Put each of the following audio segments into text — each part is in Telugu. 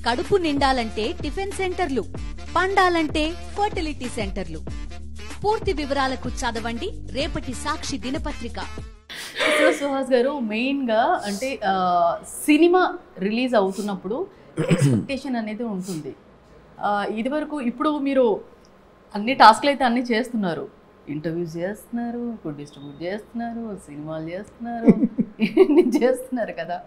కడుపు నిండాలంటే టిఫిన్ సెంటర్లు, పండాలంటే ఫర్టిలిటీ సెంటర్లు. పూర్తి వివరాలకు చదవండి రేపటి సాక్షి దినపత్రిక. సుహాస్ గారు, మెయిన్గా అంటే సినిమా రిలీజ్ అవుతున్నప్పుడు ఎక్స్పెక్టేషన్ అనేది ఉంటుంది. ఇదివరకు ఇప్పుడు మీరు అన్ని టాస్క్లు అయితే అన్నీ చేస్తున్నారు, ఇంటర్వ్యూస్ చేస్తున్నారు, ఇప్పుడు డిస్ట్రిబ్యూట్ చేస్తున్నారు, సినిమాలు చేస్తున్నారు, ఇన్ని చేస్తున్నారు కదా.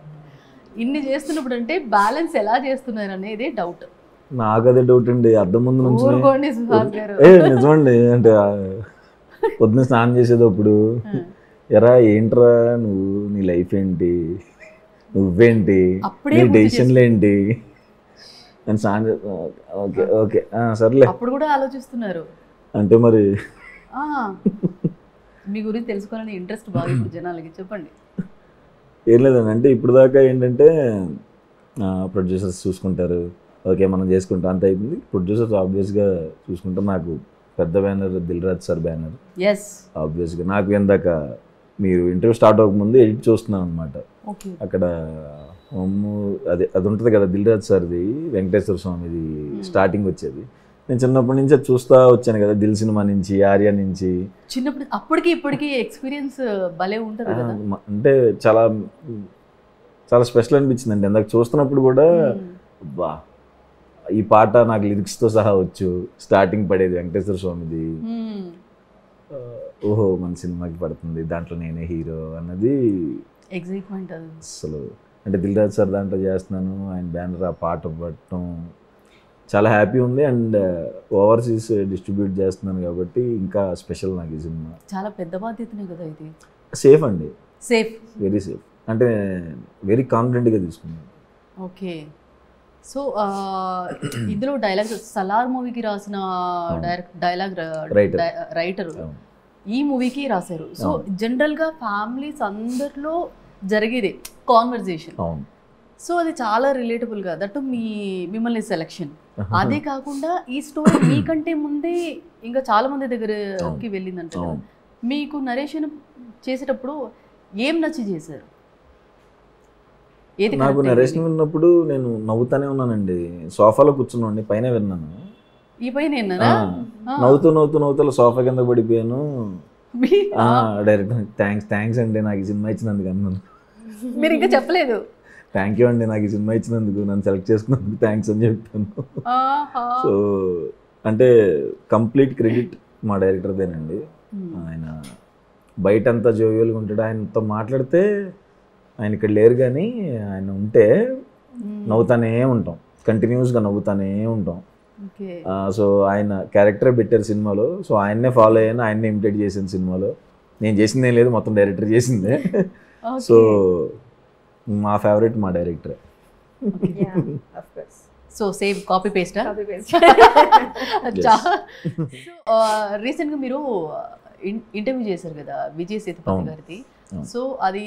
ఇన్ని చేస్తున్నప్పుడు అంటే బ్యాలెన్స్ ఎలా చేస్తున్నారు అనేది డౌట్. నాకు అదే డౌట్ అండి. అర్థం ముందు నుంచి నిజమండి. అంటే పొద్దున్న స్నానం చేసేటప్పుడు ఎరా ఏంట్రా నువ్వు, నీ లైఫ్ ఏంటి, నువ్వేంటి, నీ డెసిషన్లు ఏంటి అని స్నానం. ఓకే ఓకే సర్లే, అప్పుడు కూడా ఆలోచిస్తున్నారు అంటే మరి మీ గురించి తెలుసుకోవాలని ఇంట్రెస్ట్ బాగా ఇప్పుడు జనాలకి. చెప్పండి. ఏం లేదండి, అంటే ఇప్పుడు దాకా ఏంటంటే ప్రొడ్యూసర్స్ చూసుకుంటారు, ఓకే మనం చేసుకుంటాం అంత అయిపోయింది. ప్రొడ్యూసర్స్ ఆబ్వియస్గా చూసుకుంటాం. నాకు పెద్ద banner Dil Raju sir banner ఆబ్వియస్గా. నాకు ఇందాక మీరు ఇంటర్వ్యూ స్టార్ట్ అవ్వకముందు ఎడిట్ చూస్తున్నాను అనమాట. అక్కడ అది ఉంటుంది కదా దిల్ రాజు సార్ది, వెంకటేశ్వర స్వామిది స్టార్టింగ్ వచ్చేది. నేను చిన్నప్పటి నుంచి అది చూస్తూ వచ్చాను కదా, దిల్ సినిమా నుంచి, ఆర్య నుంచి. చిన్నప్పుడు అప్పటికి ఇప్పటికి ఎక్స్పీరియన్స్ భలే ఉంటుంది కదా. అంటే చాలా చాలా స్పెషల్ అనిపించింది అండి. ఇందాక చూస్తున్నప్పుడు కూడా బా ఈ పాట నాకు లిరిక్స్తో సహా వచ్చు. స్టార్టింగ్ పడేది వెంకటేశ్వర స్వామిది, ఓహో మన సినిమాకి పడుతుంది, దాంట్లో నేనే హీరో అన్నది ఎగ్జైట్మెంట్ అసలు. అంటే దిల్ రాజు సార్ దాంట్లో చేస్తున్నాను, ఆయన బ్యానర్ ఆ పాట పడటం చాలా హ్యాపీ ఉంది. అండ్ ఓవర్సీస్ డిస్ట్రిబ్యూట్ చేస్తున్నాను కాబట్టి ఇంకా స్పెషల్ నాకు ఈ సినిమా. చాలా పెద్ద బాధ్యతనే కదా ఇది. సేఫ్ అండి, సేఫ్, వెరీ సేఫ్. అంటే వెరీ కాన్ఫిడెంట్గా తీసుకున్నాను. ఓకే. సో ఇందులో డైలాగ్ సలార్ మూవీకి రాసిన డైలాగ్ రైటర్ ఈ మూవీకి రాశారు. సో జనరల్గా ఫ్యామిలీస్ అందరిలో జరిగేది కాన్వర్జేషన్. సో అది చాలా రిలేటబుల్గా, దట్ మిమ్మల్ని సెలెక్షన్. అదే కాకుండా ఈ స్టోరీ మీకంటే ముందే ఇంకా చాలా మంది దగ్గరకి వెళ్ళిందంట. మీకు నరేషన్ చేసేటప్పుడు ఏం నచ్చి చేశారు? నాకు నరేషన్ విన్నప్పుడు నేను నవ్వుతానే ఉన్నానండి. సోఫాలో కూర్చున్నాండి, పైన విన్నాను. ఈ పైన నవ్వుతూ నవ్వుతూ నవ్వుతూ సోఫా కింద పడిపోయాను. డైరెక్ట్ థ్యాంక్స్ అండి నాకు ఈ సినిమా ఇచ్చినందుకు అన్నాను. మీరు ఇంకా చెప్పలేదు థ్యాంక్ యూ అండి నాకు ఈ సినిమా ఇచ్చినందుకు, నన్ను సెలెక్ట్ చేసుకున్నందుకు థ్యాంక్స్ అని చెప్పాను. సో అంటే కంప్లీట్ క్రెడిట్ మా డైరెక్టర్దేనండి. ఆయన బయట అంతా జోవియల్గా ఉంటాడు, ఆయనతో మాట్లాడితే, ఆయన ఇక్కడ లేరు కానీ ఆయన ఉంటే నవ్వుతానే ఉంటాం, కంటిన్యూస్గా నవ్వుతానే ఉంటాం. సో ఆయన క్యారెక్టరే పెట్టారు సినిమాలో. సో ఆయన్నే ఫాలో అయ్యాను, ఆయన్నే ఇమిటేట్ చేసాను సినిమాలో. నేను చేసిందే లేదు, మొత్తం డైరెక్టర్ చేసిందే. సో మా ఫేవరెట్ మా director. So same copy paste. రీసెంట్గా మీరు ఇంటర్వ్యూ చేశారు కదా విజయ్ సేతుపతి గారిది. సో అది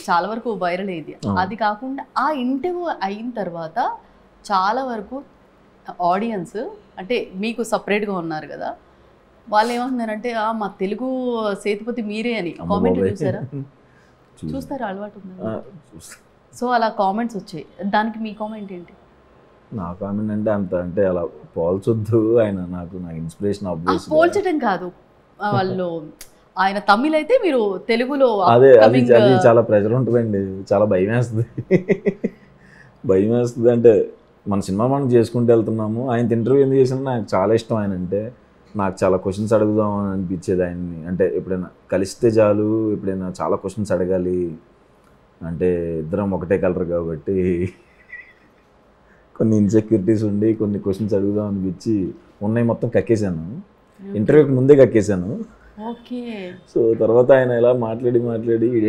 చాలా వరకు వైరల్ అయింది. అది కాకుండా ఆ ఇంటర్వ్యూ అయిన తర్వాత చాలా వరకు ఆడియన్స్ అంటే మీకు సపరేట్గా ఉన్నారు కదా, వాళ్ళు ఏమంటున్నారంటే మా తెలుగు సేతుపతి మీరే అని కామెంట్ చూసారా? చూస్తారా? అలవాటు ఉందా? సో అలా కామెంట్స్ వచ్చాయి, దానికి మీ కామెంట్ ఏంటి? నా కామెంట్ అంటే అంత అంటే అలా పోల్చొద్దు, ఆయన నాకు ఇన్స్పిరేషన్. పోల్చడం కాదు, వాళ్ళు ఆయన తమిళ్ అయితే మీరు తెలుగులో. అదే అది చాలా ప్రెజర్ ఉంటుందండి, చాలా భయం వేస్తుంది. భయం వేస్తుంది అంటే మన సినిమా మనం చేసుకుంటూ వెళ్తున్నాము. ఆయన ఇంటర్వ్యూ ఎందుకు చేసినా నాకు చాలా ఇష్టం. ఆయన అంటే నాకు చాలా క్వశ్చన్స్ అడుగుదాం అని అనిపించేది ఆయన్ని. అంటే ఎప్పుడైనా కలిస్తే చాలు, ఎప్పుడైనా చాలా క్వశ్చన్స్ అడగాలి. అంటే ఇద్దరం ఒకటే కలర్ కాబట్టి కొన్ని ఇన్సెక్యూరిటీస్ ఉండి కొన్ని క్వశ్చన్స్ అడుగుదాం అనిపించి ఉన్నాయి మొత్తం కక్కేసాను. ఇంటర్వ్యూకి ముందే కక్కేసాను. ఓకే. సో తర్వాత ఆయన ఇలా మాట్లాడి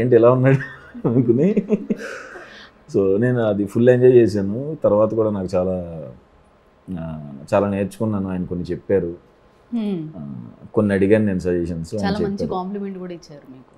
ఏంటి ఎలా ఉన్నాడు అనుకుని, సో నేను అది ఫుల్ ఎంజాయ్ చేశాను. తర్వాత కూడా నాకు చాలా నేర్చుకున్నాను. ఆయన కొన్ని చెప్పారు, కొన్ని అడిగాను నేను సజెషన్స్. చాలా మంచి కాంప్లిమెంట్ కూడా ఇచ్చారు మీకు.